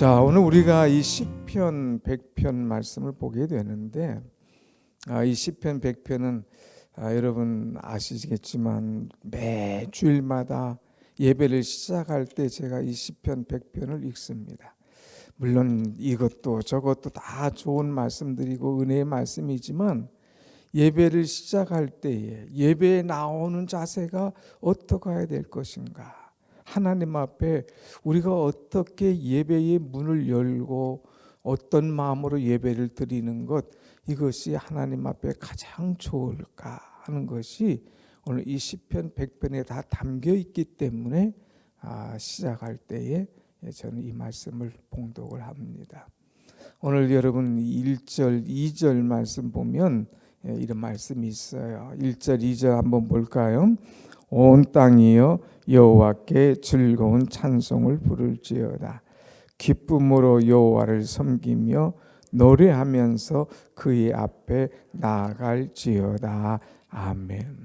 자, 오늘 우리가 이 시편 100편 말씀을 보게 되는데, 이 시편 100편은 여러분 아시겠지만 매 주일마다 예배를 시작할 때 제가 이 시편 100편을 읽습니다. 물론 이것도 저것도 다 좋은 말씀들이고 은혜의 말씀이지만, 예배를 시작할 때에 예배에 나오는 자세가 어떻게 해야 될 것인가, 하나님 앞에 우리가 어떻게 예배의 문을 열고 어떤 마음으로 예배를 드리는 것, 이것이 하나님 앞에 가장 좋을까 하는 것이 오늘 이 시편 100편에 다 담겨 있기 때문에 시작할 때에 저는 이 말씀을 봉독을 합니다. 오늘 여러분 1절, 2절 말씀 보면 이런 말씀이 있어요. 1절, 2절 한번 볼까요? 온 땅이여 여호와께 즐거운 찬송을 부를지어다. 기쁨으로 여호와를 섬기며 노래하면서 그의 앞에 나아갈지어다. 아멘.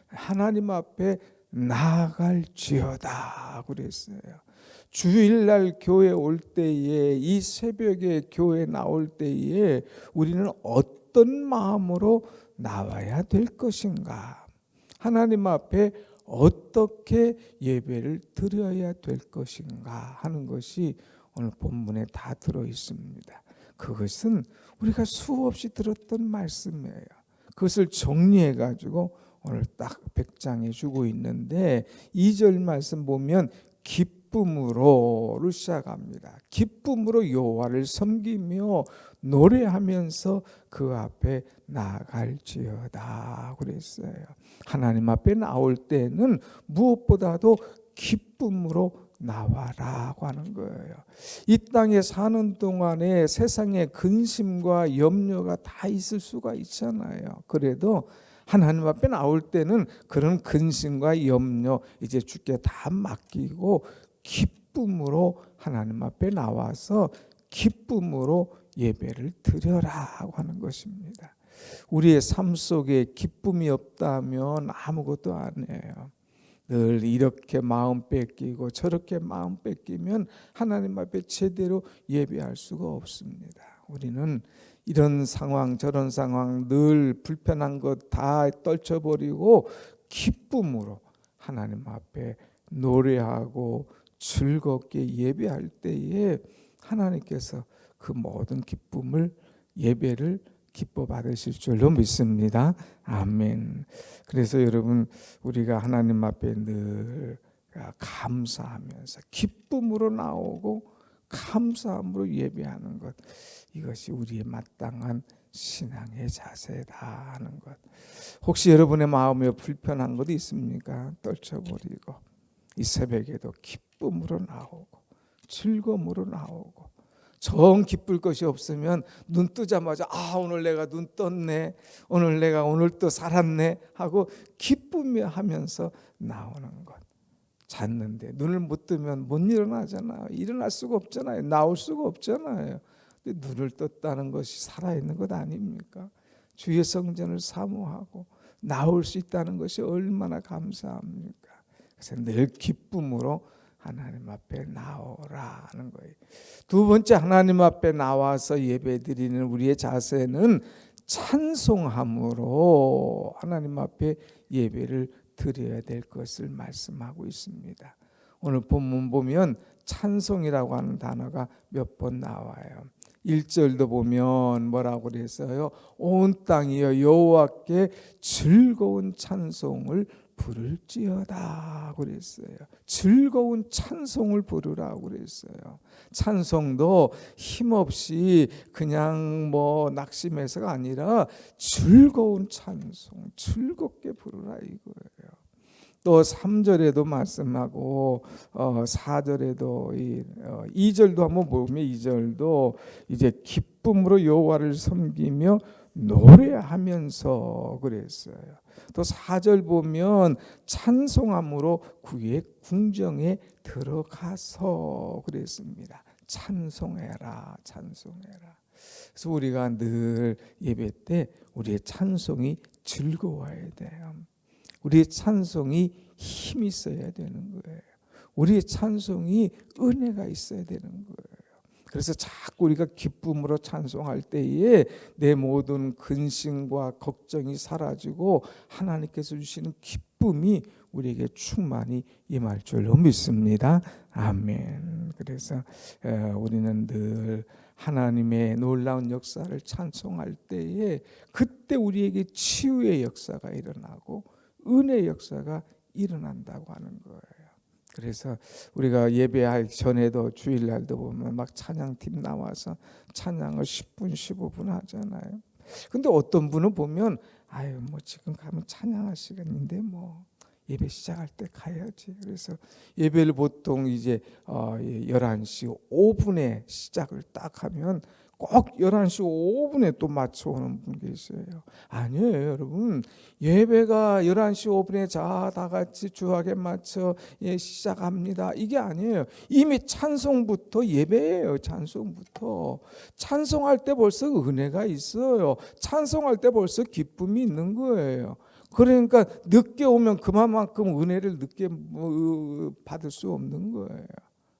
하나님 앞에 나아갈지어다 그랬어요. 주일날 교회 올 때에, 이 새벽에 교회 나올 때에 우리는 어떤 마음으로 나와야 될 것인가, 하나님 앞에 어떻게 예배를 드려야 될 것인가 하는 것이 오늘 본문에 다 들어 있습니다. 그것은 우리가 수없이 들었던 말씀이에요. 그것을 정리해 가지고 오늘 딱 100장에 주고 있는데, 2절 말씀 보면 기쁨으로를 시작합니다. 기쁨으로 여호와를 섬기며 노래하면서 그 앞에 나아갈지어다 그랬어요. 하나님 앞에 나올 때는 무엇보다도 기쁨으로 나와라고 하는 거예요. 이 땅에 사는 동안에 세상에 근심과 염려가 다 있을 수가 있잖아요. 그래도 하나님 앞에 나올 때는 그런 근심과 염려 이제 주께 다 맡기고 기쁨으로 하나님 앞에 나와서 기쁨으로 예배를 드려라고 하는 것입니다. 우리의 삶 속에 기쁨이 없다면 아무것도 아니에요. 늘 이렇게 마음 뺏기고 저렇게 마음 뺏기면 하나님 앞에 제대로 예배할 수가 없습니다. 우리는 이런 상황 저런 상황 늘 불편한 것 다 떨쳐버리고 기쁨으로 하나님 앞에 노래하고 즐겁게 예배할 때에 하나님께서 그 모든 기쁨을, 예배를 기뻐 받으실 줄로 믿습니다. 아멘. 그래서 여러분, 우리가 하나님 앞에 늘 감사하면서 기쁨으로 나오고 감사함으로 예배하는 것, 이것이 우리의 마땅한 신앙의 자세다 하는 것. 혹시 여러분의 마음에 불편한 것이 있습니까? 떨쳐버리고 이 새벽에도 기쁨으로 나오고 즐거움으로 나오고, 정 기쁠 것이 없으면 눈 뜨자마자 오늘 내가 눈 떴네, 오늘 내가 오늘 또 살았네 하고 기쁨이 하면서 나오는 것. 잤는데 눈을 못 뜨면 못 일어나잖아요. 일어날 수가 없잖아요. 나올 수가 없잖아요. 근데 눈을 떴다는 것이 살아있는 것 아닙니까? 주의 성전을 사모하고 나올 수 있다는 것이 얼마나 감사합니까? 그래서 늘 기쁨으로 하나님 앞에 나오라 하는 거예요. 두 번째, 하나님 앞에 나와서 예배드리는 우리의 자세는 찬송함으로 하나님 앞에 예배를 드려야 될 것을 말씀하고 있습니다. 오늘 본문 보면 찬송이라고 하는 단어가 몇 번 나와요. 1절도 보면 뭐라고 그랬어요? 온 땅이여 여호와께 즐거운 찬송을 부를지어다 그랬어요. 즐거운 찬송을 부르라고 그랬어요. 찬송도 힘없이 그냥 낙심해서가 아니라 즐거운 찬송, 즐겁게 부르라 이거예요. 또 3절에도 말씀하고 4절에도 2절도 한번 보면 2절도 이제 기쁨으로 여호와를 섬기며 노래하면서 그랬어요. 또 4절 보면 찬송함으로 그의 궁정에 들어가서 그랬습니다. 찬송해라, 찬송해라. 그래서 우리가 늘 예배 때 우리의 찬송이 즐거워야 돼요. 우리의 찬송이 힘이 있어야 되는 거예요. 우리의 찬송이 은혜가 있어야 되는 거예요. 그래서 자꾸 우리가 기쁨으로 찬송할 때에 내 모든 근심과 걱정이 사라지고 하나님께서 주시는 기쁨이 우리에게 충만히 임할 줄로 믿습니다. 아멘. 그래서 우리는 늘 하나님의 놀라운 역사를 찬송할 때에 그때 우리에게 치유의 역사가 일어나고 은혜의 역사가 일어난다고 하는 거예요. 그래서 우리가 예배하기 전에도 주일날도 보면 막 찬양팀 나와서 찬양을 10분 15분 하잖아요. 근데 어떤 분은 보면 아유 뭐 지금 가면 찬양할 시간인데 뭐 예배 시작할 때 가야지. 그래서 예배를 보통 이제 11시 5분에 시작을 딱 하면 꼭 11시 5분에 또 맞춰오는 분 계세요. 아니에요 여러분. 예배가 11시 5분에 다 같이 주악에 맞춰 시작합니다. 이게 아니에요. 이미 찬송부터 예배예요. 찬송부터. 찬송할 때 벌써 은혜가 있어요. 찬송할 때 벌써 기쁨이 있는 거예요. 그러니까 늦게 오면 그만큼 은혜를 늦게 받을 수 없는 거예요.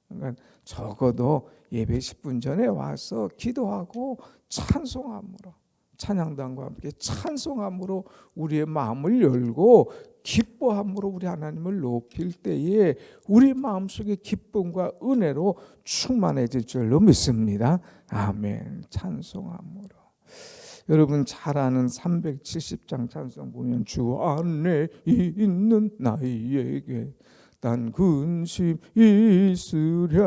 그러니까 적어도 예배 10분 전에 와서 기도하고 찬송함으로 찬양단과 함께 찬송함으로 우리의 마음을 열고 기뻐함으로 우리 하나님을 높일 때에 우리 마음속의 기쁨과 은혜로 충만해질 줄로 믿습니다. 아멘. 찬송함으로. 여러분 잘 아는 370장 찬송 보면 주 안에 있는 나에게 단 근심 있으랴.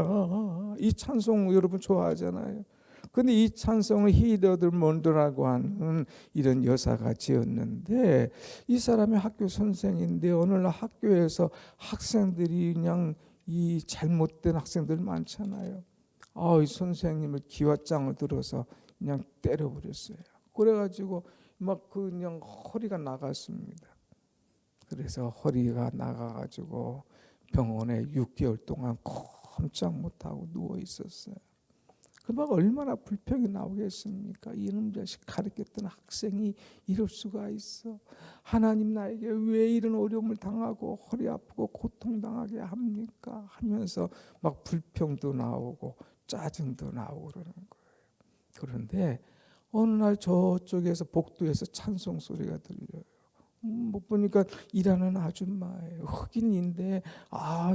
이 찬송 여러분 좋아하잖아요. 근데 이 찬송을 히더들몬드라고 하는 이런 여사가 지었는데 이 사람이 학교 선생인데 어느 날 학교에서 학생들이 그냥 이 잘못된 학생들 많잖아요. 이 선생님을 기왓장을 들어서 그냥 때려버렸어요. 그래가지고 막 그냥 허리가 나갔습니다. 그래서 허리가 나가가지고 병원에 6개월 동안 꼼짝 못하고 누워 있었어요. 그 막 얼마나 불평이 나오겠습니까? 이놈 자식 가르쳤던 학생이 이럴 수가 있어. 하나님 나에게 왜 이런 어려움을 당하고 허리 아프고 고통당하게 합니까? 하면서 막 불평도 나오고 짜증도 나오고 그러는 거예요. 그런데 어느 날 저쪽에서 복도에서 찬송 소리가 들려요. 못 보니까 일하는 아줌마예요. 흑인인데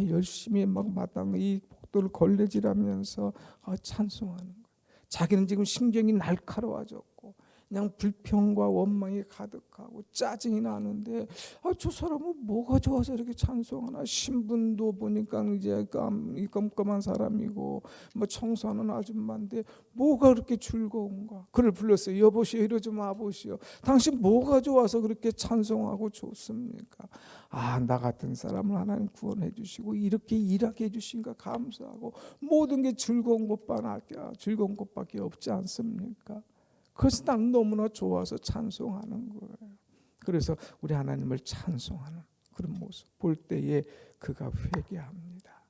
열심히 막 마땅 이 복도를 걸레질하면서 찬송하는 거예요. 자기는 지금 신경이 날카로워졌고 그냥 불평과 원망이 가득하고 짜증이 나는데 저 사람은 뭐가 좋아서 이렇게 찬송하나. 신분도 보니까 이제 깜깜한 사람이고 뭐 청소하는 아줌마인데 뭐가 그렇게 즐거운가. 그를 불렀어요. 여보시오 이러지 마보시오. 당신 뭐가 좋아서 그렇게 찬송하고 좋습니까? 나 같은 사람을 하나님 구원해 주시고 이렇게 일하게 해주신가 감사하고 모든 게 즐거운 것밖에 없지 않습니까? 그래서 난 너무나 좋아서 찬송하는 거예요. 그래서 우리 하나님을 찬송하는 그런 모습 볼 때에 그가 회개합니다.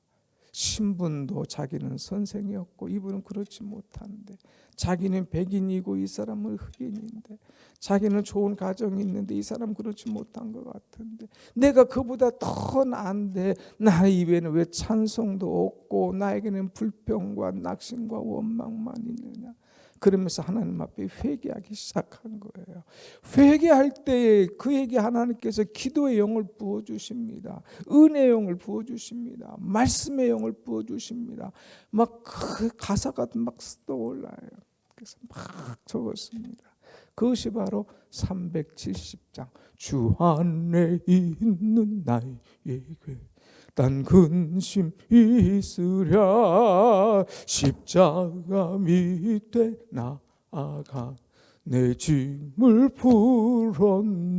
신분도 자기는 선생이었고 이분은 그렇지 못한데, 자기는 백인이고 이 사람은 흑인인데, 자기는 좋은 가정이 있는데 이 사람은 그렇지 못한 것 같은데, 내가 그보다 더 나은데 나 입에는 왜 찬송도 없고 나에게는 불평과 낙심과 원망만 있느냐. 그러면서 하나님 앞에 회개하기 시작한 거예요. 회개할 때에 그에게 하나님께서 기도의 영을 부어주십니다. 은혜의 영을 부어주십니다. 말씀의 영을 부어주십니다. 막 그 가사가 막 떠올라요. 그래서 막 적었습니다. 그것이 바로 370장 주 안에 있는 나에게 단 근심 있으랴. 십자가 밑에 나아가 내 짐을 풀었네.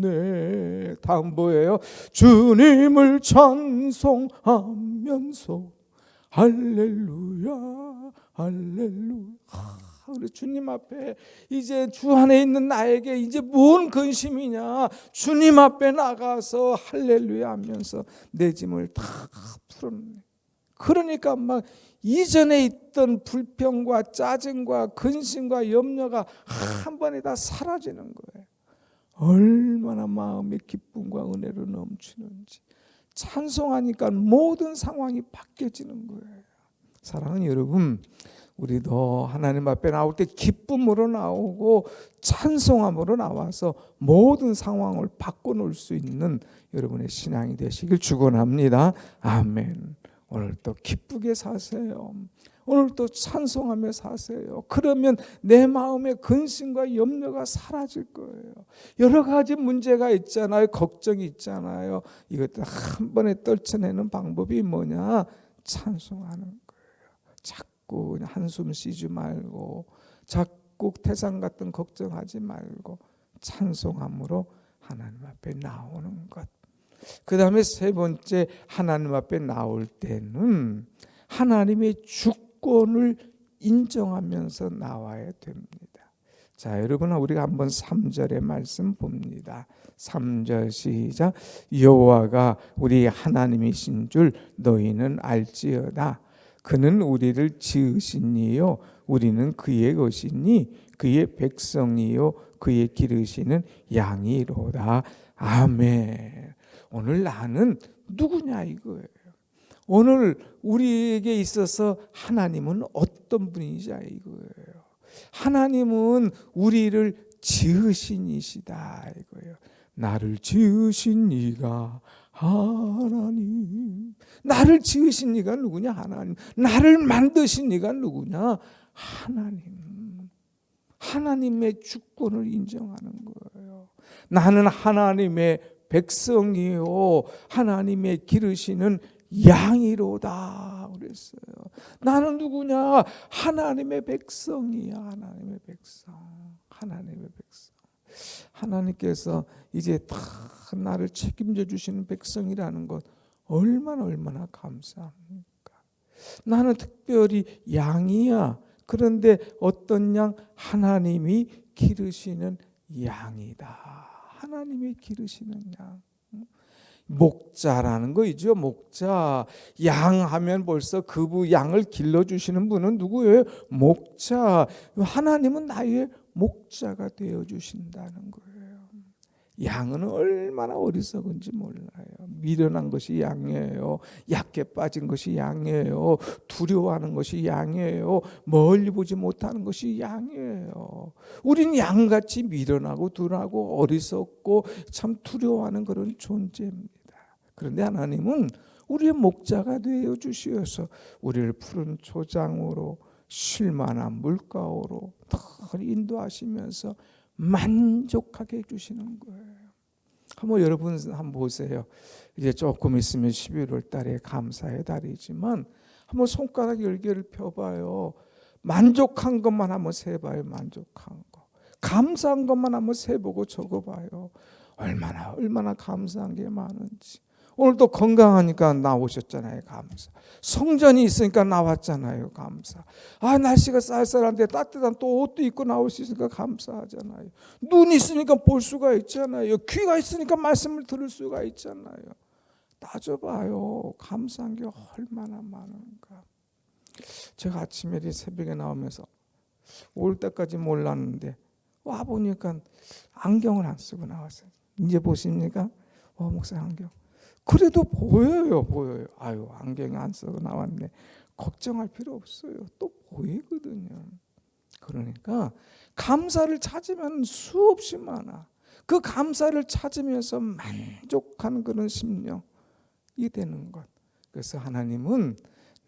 다음 뭐예요? 주님을 찬송하면서 할렐루야 할렐루야. 우리 주님 앞에 이제 주 안에 있는 나에게 이제 뭔 근심이냐. 주님 앞에 나가서 할렐루야 하면서 내 짐을 다 풀었네. 그러니까 막 이전에 있던 불평과 짜증과 근심과 염려가 한 번에 다 사라지는 거예요. 얼마나 마음의 기쁨과 은혜로 넘치는지. 찬송하니까 모든 상황이 바뀌어지는 거예요. 사랑하는 여러분, 우리도 하나님 앞에 나올 때 기쁨으로 나오고 찬송함으로 나와서 모든 상황을 바꿔놓을 수 있는 여러분의 신앙이 되시길 축원합니다. 아멘. 오늘도 기쁘게 사세요. 오늘도 찬송하며 사세요. 그러면 내 마음의 근심과 염려가 사라질 거예요. 여러 가지 문제가 있잖아요. 걱정이 있잖아요. 이것들 한 번에 떨쳐내는 방법이 뭐냐? 찬송하는 거예요. 자꾸 한숨 쉬지 말고, 자꾸 태산 같은 걱정하지 말고 찬송함으로 하나님 앞에 나오는 것. 그 다음에 세 번째, 하나님 앞에 나올 때는 하나님의 주권을 인정하면서 나와야 됩니다. 자, 여러분, 우리가 한번 3절의 말씀 봅니다. 3절 시작. 여호와가 우리 하나님이신 줄 너희는 알지어다. 그는 우리를 지으신 이요 우리는 그의 것이니 그의 백성이요 그의 기르시는 양이로다. 아멘. 오늘 나는 누구냐 이거예요. 오늘 우리에게 있어서 하나님은 어떤 분이자 이거예요. 하나님은 우리를 지으신 이시다 이거예요. 나를 지으신 이가 하나님. 나를 지으신 이가 누구냐? 하나님. 나를 만드신 이가 누구냐? 하나님. 하나님의 주권을 인정하는 거예요. 나는 하나님의 백성이요 하나님의 기르시는 양이로다 그랬어요. 나는 누구냐? 하나님의 백성이야. 하나님의 백성. 하나님의 백성. 하나님께서 이제 다 나를 책임져 주시는 백성이라는 것 얼마나 감사합니까? 나는 특별히 양이야. 그런데 어떤 양? 하나님이 기르시는 양이다. 하나님이 기르시는 양. 목자라는 거이죠. 목자. 양 하면 벌써 그 양을 길러주시는 분은 누구예요? 목자. 하나님은 나의 목자가 되어주신다는 거예요. 양은 얼마나 어리석은지 몰라요. 미련한 것이 양이에요. 약해 빠진 것이 양이에요. 두려워하는 것이 양이에요. 멀리 보지 못하는 것이 양이에요. 우린 양같이 미련하고 둔하고 어리석고 참 두려워하는 그런 존재입니다. 그런데 하나님은 우리의 목자가 되어 주시어서 우리를 푸른 초장으로 쉴만한 물가로 인도하시면서 만족하게 해주시는 거예요. 한번 여러분 한번 보세요. 이제 조금 있으면 11월 달에 감사의 달이지만 한번 손가락 10개를 펴봐요. 만족한 것만 한번 세봐요. 만족한 거. 감사한 것만 한번 세보고 적어봐요. 얼마나 감사한 게 많은지. 오늘도 건강하니까 나오셨잖아요. 감사. 성전이 있으니까 나왔잖아요. 감사. 날씨가 쌀쌀한데 따뜻한 또 옷도 입고 나올 수 있으니까 감사하잖아요. 눈이 있으니까 볼 수가 있잖아요. 귀가 있으니까 말씀을 들을 수가 있잖아요. 따져봐요. 감사한 게 얼마나 많은가. 제가 아침에 새벽에 나오면서 올 때까지 몰랐는데 와보니까 안경을 안 쓰고 나왔어요. 이제 보십니까? 목사님 안경. 그래도 보여요. 안경이 안 쓰고 나왔네. 걱정할 필요 없어요. 또 보이거든요. 그러니까 감사를 찾으면 수없이 많아. 그 감사를 찾으면서 만족하는 그런 심령이 되는 것. 그래서 하나님은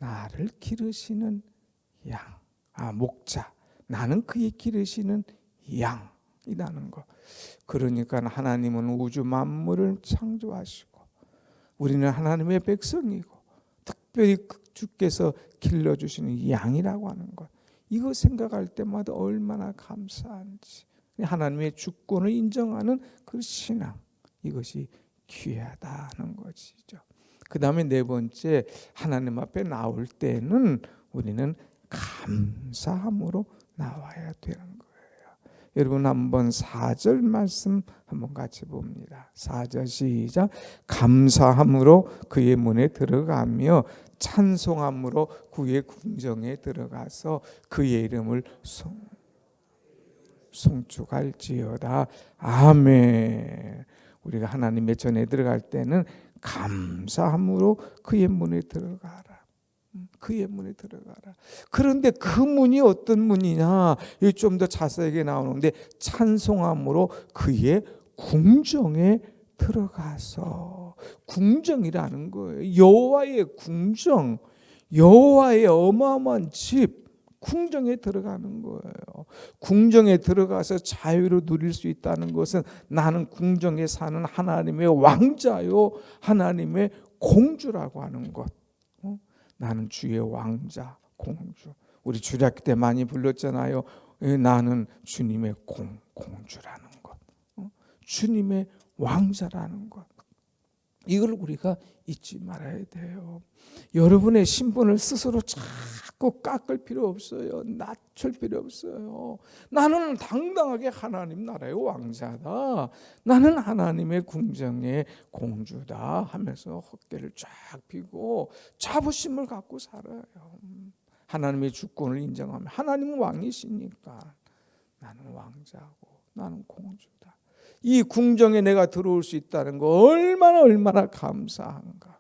나를 기르시는 양, 목자. 나는 그의 기르시는 양이라는 것. 그러니까 하나님은 우주 만물을 창조하시고 우리는 하나님의 백성이고 특별히 주께서 길러주시는 양이라고 하는 것. 이거 생각할 때마다 얼마나 감사한지. 하나님의 주권을 인정하는 그 신앙. 이것이 귀하다는 것이죠. 그 다음에 네 번째, 하나님 앞에 나올 때는 우리는 감사함으로 나와야 되는 거예요. 여러분 한번 4절 말씀 한번 같이 봅니다. 4절 시작. 감사함으로 그의 문에 들어가며 찬송함으로 그의 궁정에 들어가서 그의 이름을 송축할지어다. 아멘. 우리가 하나님의 전에 들어갈 때는 감사함으로 그의 문에 들어가라. 그의 문에 들어가라. 그런데 그 문이 어떤 문이냐? 좀 더 자세하게 나오는데 찬송함으로 그의 궁정에 들어가서, 궁정이라는 거예요. 여호와의 궁정, 여호와의 어마어마한 집, 궁정에 들어가는 거예요. 궁정에 들어가서 자유로 누릴 수 있다는 것은 나는 궁정에 사는 하나님의 왕자요, 하나님의 공주라고 하는 것. 나는 주의 왕자, 공주. 우리 주일학교 때 많이 불렀잖아요. 나는 주님의 공주라는 것, 주님의 왕자라는 것. 이걸 우리가 잊지 말아야 돼요. 여러분의 신분을 스스로 자꾸 깎을 필요 없어요. 낮출 필요 없어요. 나는 당당하게 하나님 나라의 왕자다, 나는 하나님의 궁정의 공주다 하면서 헛개를 쫙 펴고 자부심을 갖고 살아요. 하나님의 주권을 인정하면 하나님은 왕이시니까 나는 왕자고 나는 공주다. 이 궁정에 내가 들어올 수 있다는 거 얼마나 감사한가.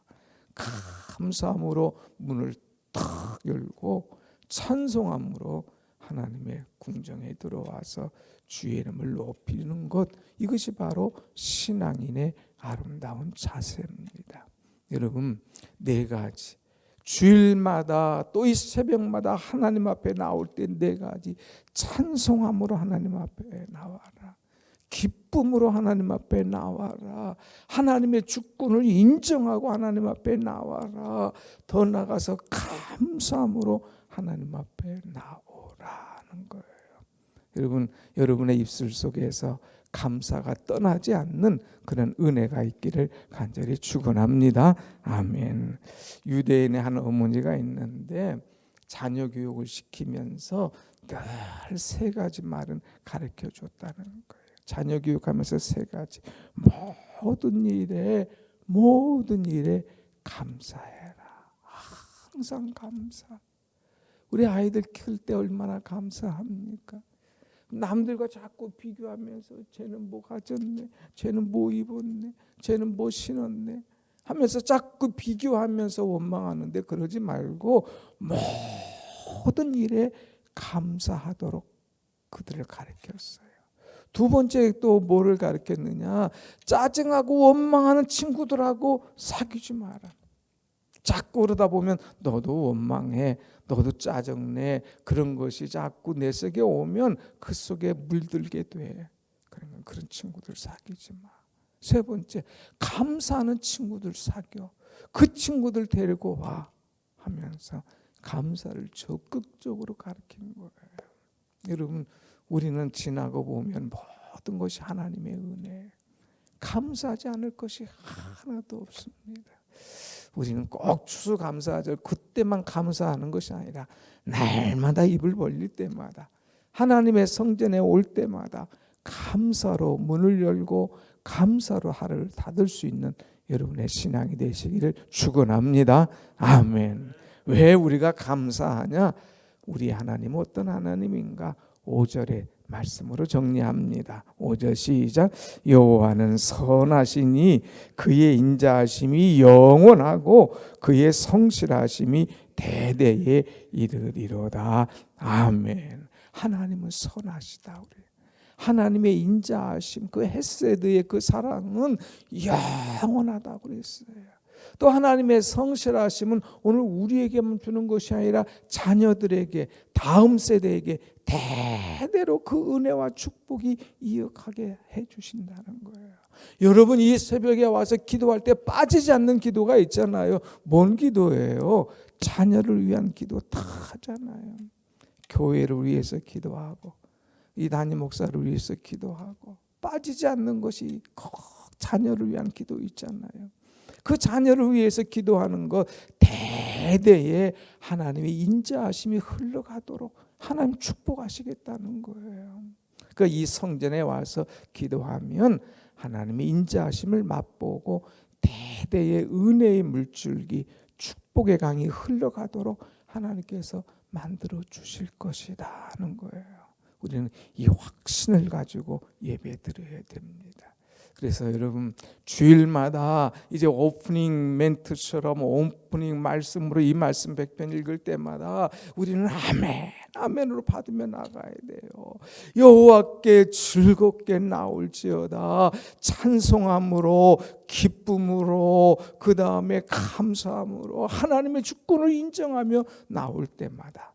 감사함으로 문을 탁 열고 찬송함으로 하나님의 궁정에 들어와서 주의 이름을 높이는 것, 이것이 바로 신앙인의 아름다운 자세입니다. 여러분, 네 가지, 주일마다 또 이 새벽마다 하나님 앞에 나올 때 네 가지, 찬송함으로 하나님 앞에 나와라, 기쁨으로 하나님 앞에 나와라, 하나님의 주권을 인정하고 하나님 앞에 나와라, 더 나아가서 감사함으로 하나님 앞에 나오라는 거예요. 여러분, 여러분의 입술 속에서 감사가 떠나지 않는 그런 은혜가 있기를 간절히 축원합니다. 아멘. 유대인의 한 어머니가 있는데 자녀 교육을 시키면서 늘 세 가지 말은 가르쳐 줬다는 거예요. 자녀 교육하면서 세 가지, 모든 일에 감사해라. 항상 감사. 우리 아이들 키울 때 얼마나 감사합니까? 남들과 자꾸 비교하면서 쟤는 뭐 가졌네, 쟤는 뭐 입었네, 쟤는 뭐 신었네 하면서 자꾸 비교하면서 원망하는데, 그러지 말고 모든 일에 감사하도록 그들을 가르쳤어요. 두 번째 또 뭐를 가르쳤느냐? 짜증하고 원망하는 친구들하고 사귀지 마라. 자꾸 그러다 보면 너도 원망해, 너도 짜증내, 그런 것이 자꾸 내 속에 오면 그 속에 물들게 돼. 그러면 그런 친구들 사귀지 마. 세 번째, 감사하는 친구들 사귀어. 그 친구들 데리고 와 하면서 감사를 적극적으로 가르치는 거예요. 여러분, 우리는 지나고 보면 모든 것이 하나님의 은혜, 감사하지 않을 것이 하나도 없습니다. 우리는 꼭 추수감사절 그때만 감사하는 것이 아니라 날마다 입을 벌릴 때마다, 하나님의 성전에 올 때마다 감사로 문을 열고 감사로 하루를 닫을 수 있는 여러분의 신앙이 되시기를 축원합니다. 아멘. 왜 우리가 감사하냐? 우리 하나님은 어떤 하나님인가? 5절에 말씀으로 정리합니다. 5절 시작. 여호와는 선하시니 그의 인자하심이 영원하고 그의 성실하심이 대대에 이르리로다. 아멘. 하나님은 선하시다. 우리 하나님의 인자하심, 그 헤세드의 그 사랑은 영원하다고 그랬어요. 또 하나님의 성실하심은 오늘 우리에게만 주는 것이 아니라 자녀들에게, 다음 세대에게 대대로 그 은혜와 축복이 이어가게 해주신다는 거예요. 여러분, 이 새벽에 와서 기도할 때 빠지지 않는 기도가 있잖아요. 뭔 기도예요? 자녀를 위한 기도 다 하잖아요. 교회를 위해서 기도하고 이 담임 목사를 위해서 기도하고, 빠지지 않는 것이 꼭 자녀를 위한 기도 있잖아요. 그 자녀를 위해서 기도하는 것, 대대에 하나님의 인자하심이 흘러가도록 하나님 축복하시겠다는 거예요. 그러니까 이 성전에 와서 기도하면 하나님의 인자하심을 맛보고 대대의 은혜의 물줄기, 축복의 강이 흘러가도록 하나님께서 만들어 주실 것이라는 거예요. 우리는 이 확신을 가지고 예배 드려야 됩니다. 그래서 여러분 주일마다 이제 오프닝 멘트처럼 오프닝 말씀으로 이 말씀 100편 읽을 때마다 우리는 아멘 아멘으로 받으며 나가야 돼요. 여호와께 즐겁게 나올지어다. 찬송함으로 기쁨으로 그 다음에 감사함으로 하나님의 주권을 인정하며 나올 때마다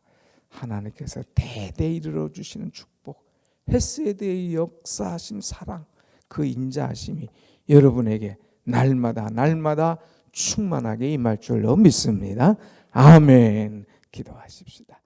하나님께서 대대 이르러 주시는 축복, 헤세드의 역사하신 사랑, 그 인자하심이 여러분에게 날마다 충만하게 임할 줄로 믿습니다. 아멘. 기도하십시다.